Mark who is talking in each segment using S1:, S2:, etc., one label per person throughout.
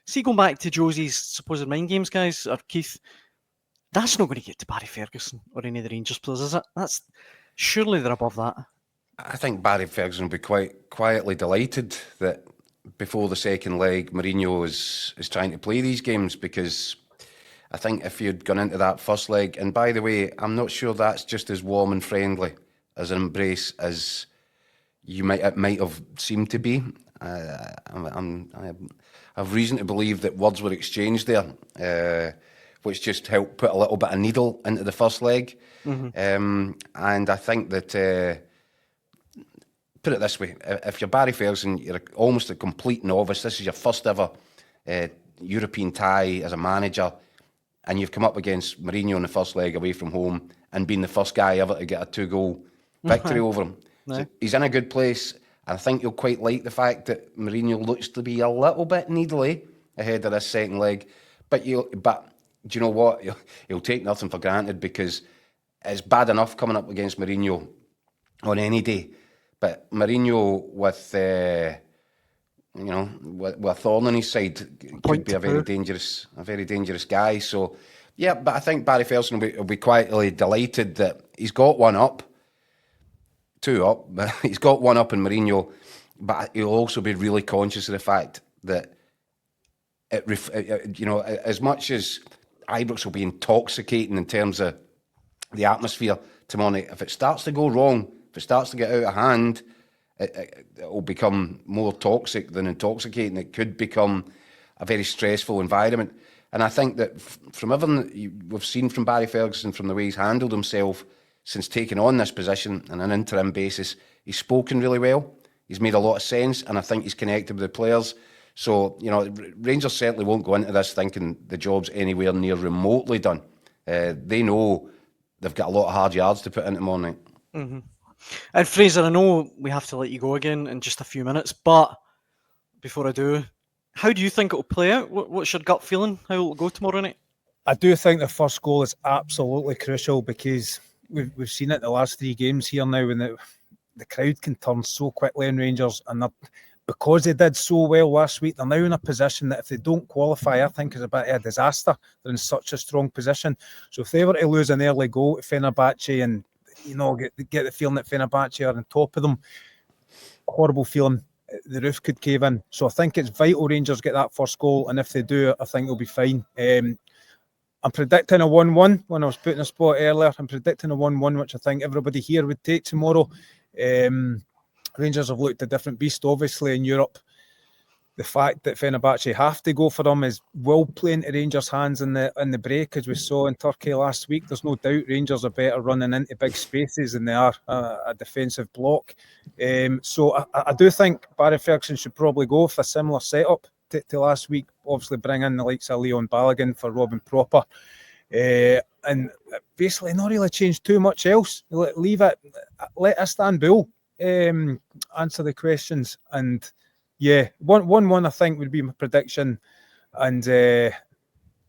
S1: See, going back to Josie's supposed mind games, guys, or Keith, that's not going to get to Barry Ferguson or any of the Rangers players, is it? That's surely they're above that.
S2: I think Barry Ferguson will be quite quietly delighted that before the second leg, Mourinho is trying to play these games, because I think if you'd gone into that first leg, and by the way, I'm not sure that's just as warm and friendly as an embrace as it might have seemed to be. I have reason to believe that words were exchanged there, which just helped put a little bit of needle into the first leg. And I think that, put it this way, if you're Barry Ferguson, you're almost a complete novice. This is your first ever European tie as a manager, and you've come up against Mourinho in the first leg away from home and been the first guy ever to get a 2-goal victory over him. So he's in a good place. I think you'll quite like the fact that Mourinho looks to be a little bit needly ahead of this second leg. But do you know what? He'll take nothing for granted, because it's bad enough coming up against Mourinho on any day. But Mourinho with a thorn on his side could be a very dangerous guy. So yeah, but I think Barry Ferguson will be quietly delighted that he's got one up. 2 up, but he's got 1 up in Mourinho, but he'll also be really conscious of the fact that as much as Ibrox will be intoxicating in terms of the atmosphere tomorrow night, if it starts to go wrong, if it starts to get out of hand, it will become more toxic than intoxicating. It could become a very stressful environment. And I think that from everything we've seen from Barry Ferguson, from the way he's handled himself since taking on this position on an interim basis, he's spoken really well. He's made a lot of sense, and I think he's connected with the players. So, Rangers certainly won't go into this thinking the job's anywhere near remotely done. They know they've got a lot of hard yards to put into tomorrow night.
S1: Mm-hmm. And Fraser, I know we have to let you go again in just a few minutes, but before I do, how do you think it'll play out? What's your gut feeling? How will it go tomorrow night?
S3: I do think the first goal is absolutely crucial, because we've seen it the last 3 games here now, when the crowd can turn so quickly in Rangers, and because they did so well last week, they're now in a position that if they don't qualify, I think is a bit of a disaster. They're in such a strong position. So if they were to lose an early goal to Fenerbahce and get the feeling that Fenerbahce are on top of them, horrible feeling, the roof could cave in. So I think it's vital Rangers get that first goal, and if they do, I think they'll be fine. I'm predicting a 1-1 when I was putting a spot earlier. I'm predicting a 1-1, which I think everybody here would take tomorrow. Rangers have looked a different beast, obviously, in Europe. The fact that Fenerbahce have to go for them will play into Rangers' hands in the break, as we saw in Turkey last week. There's no doubt Rangers are better running into big spaces than they are a defensive block. So I do think Barry Ferguson should probably go with a similar setup to last week. Obviously bring in the likes of Leon Balogun for Robin Proper, and basically not really change too much else. Leave it, let Istanbul answer the questions, and 1-1 I think would be my prediction, and a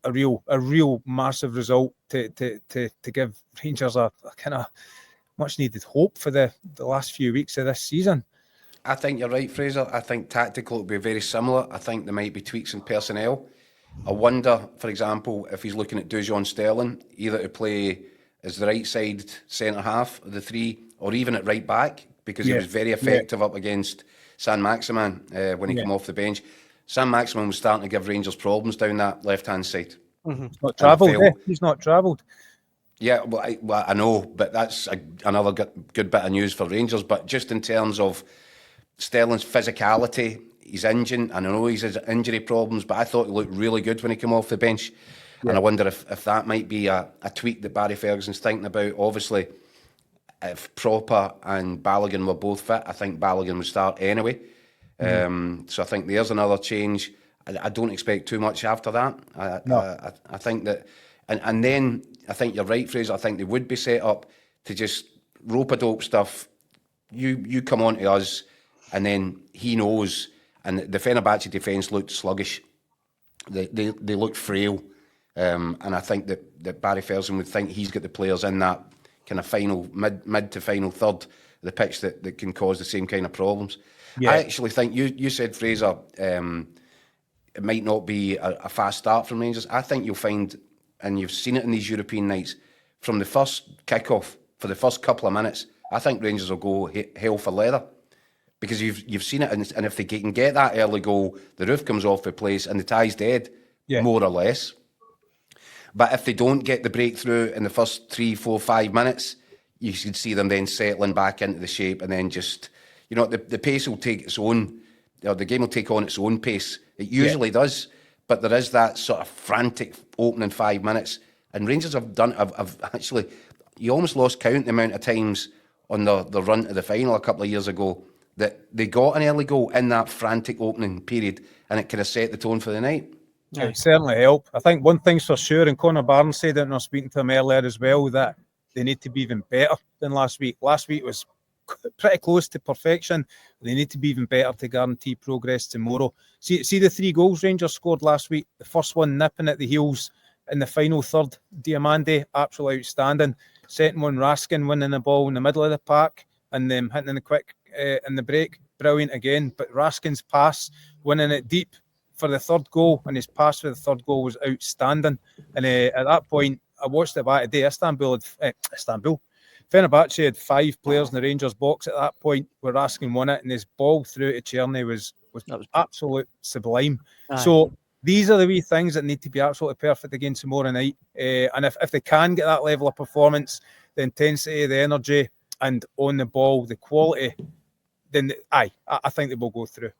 S3: real massive result to give Rangers a kind of much needed hope for the last few weeks of this season.
S2: I think you're right, Fraser. I think tactical will be very similar. I think there might be tweaks in personnel. I wonder, for example, if he's looking at Dujon Sterling, either to play as the right side centre-half of the 3, or even at right back, because he was very effective up against San Maximin when he came off the bench. San Maximin was starting to give Rangers problems down that left-hand side.
S3: Mm-hmm. Not travelled, He's not travelled.
S2: Yeah, well, I know, but that's another good bit of news for Rangers. But just in terms of Sterling's physicality, his engine, I know he's had injury problems, but I thought he looked really good when he came off the bench. Yeah. And I wonder if that might be a tweak that Barry Ferguson's thinking about. Obviously, if Proper and Balogun were both fit, I think Balogun would start anyway. So I think there's another change. I don't expect too much after that. I think that, and then I think you're right, Fraser. I think they would be set up to just rope-a-dope stuff. You come on to us, and then he knows. And the Fenerbahce defence looked sluggish. They looked frail. And I think that Barry Ferguson would think he's got the players in that kind of final, mid to final third of the pitch that can cause the same kind of problems. Yeah. I actually think you said, Fraser, it might not be a fast start from Rangers. I think you'll find, and you've seen it in these European nights, from the first kick-off, for the first couple of minutes, I think Rangers will go hell for leather. Because you've seen it, and if they can get that early goal, the roof comes off the place and the tie's dead, more or less. But if they don't get the breakthrough in the first 3, 4, 5 minutes, you should see them then settling back into the shape, and then just, the pace will take its own, the game will take on its own pace. It usually does, but there is that sort of frantic opening 5 minutes, and Rangers have actually, you almost lost count the amount of times on the run to the final a couple of years ago that they got an early goal in that frantic opening period, and it kind of set the tone for the night.
S3: Yeah, it certainly helped. I think one thing's for sure, and Connor Barnes said it, and I was speaking to him earlier as well, that they need to be even better than last week. Last week was pretty close to perfection. They need to be even better to guarantee progress tomorrow. See the 3 goals Rangers scored last week. The first one nipping at the heels in the final third. Diamande, absolutely outstanding. Second one, Raskin winning the ball in the middle of the park and then hitting in the quick in the break. Brilliant again. But Raskin's pass, winning it deep for the third goal, and his pass for the third goal was outstanding. And at that point, I watched it back today. Fenerbahce had 5 players in the Rangers box at that point. Where Raskin won it, and his ball through to Černý was absolute sublime.
S1: Aye.
S3: So these are the wee things that need to be absolutely perfect again tomorrow night. And if they can get that level of performance, the intensity, the energy, and on the ball, the quality, then I think they will go through.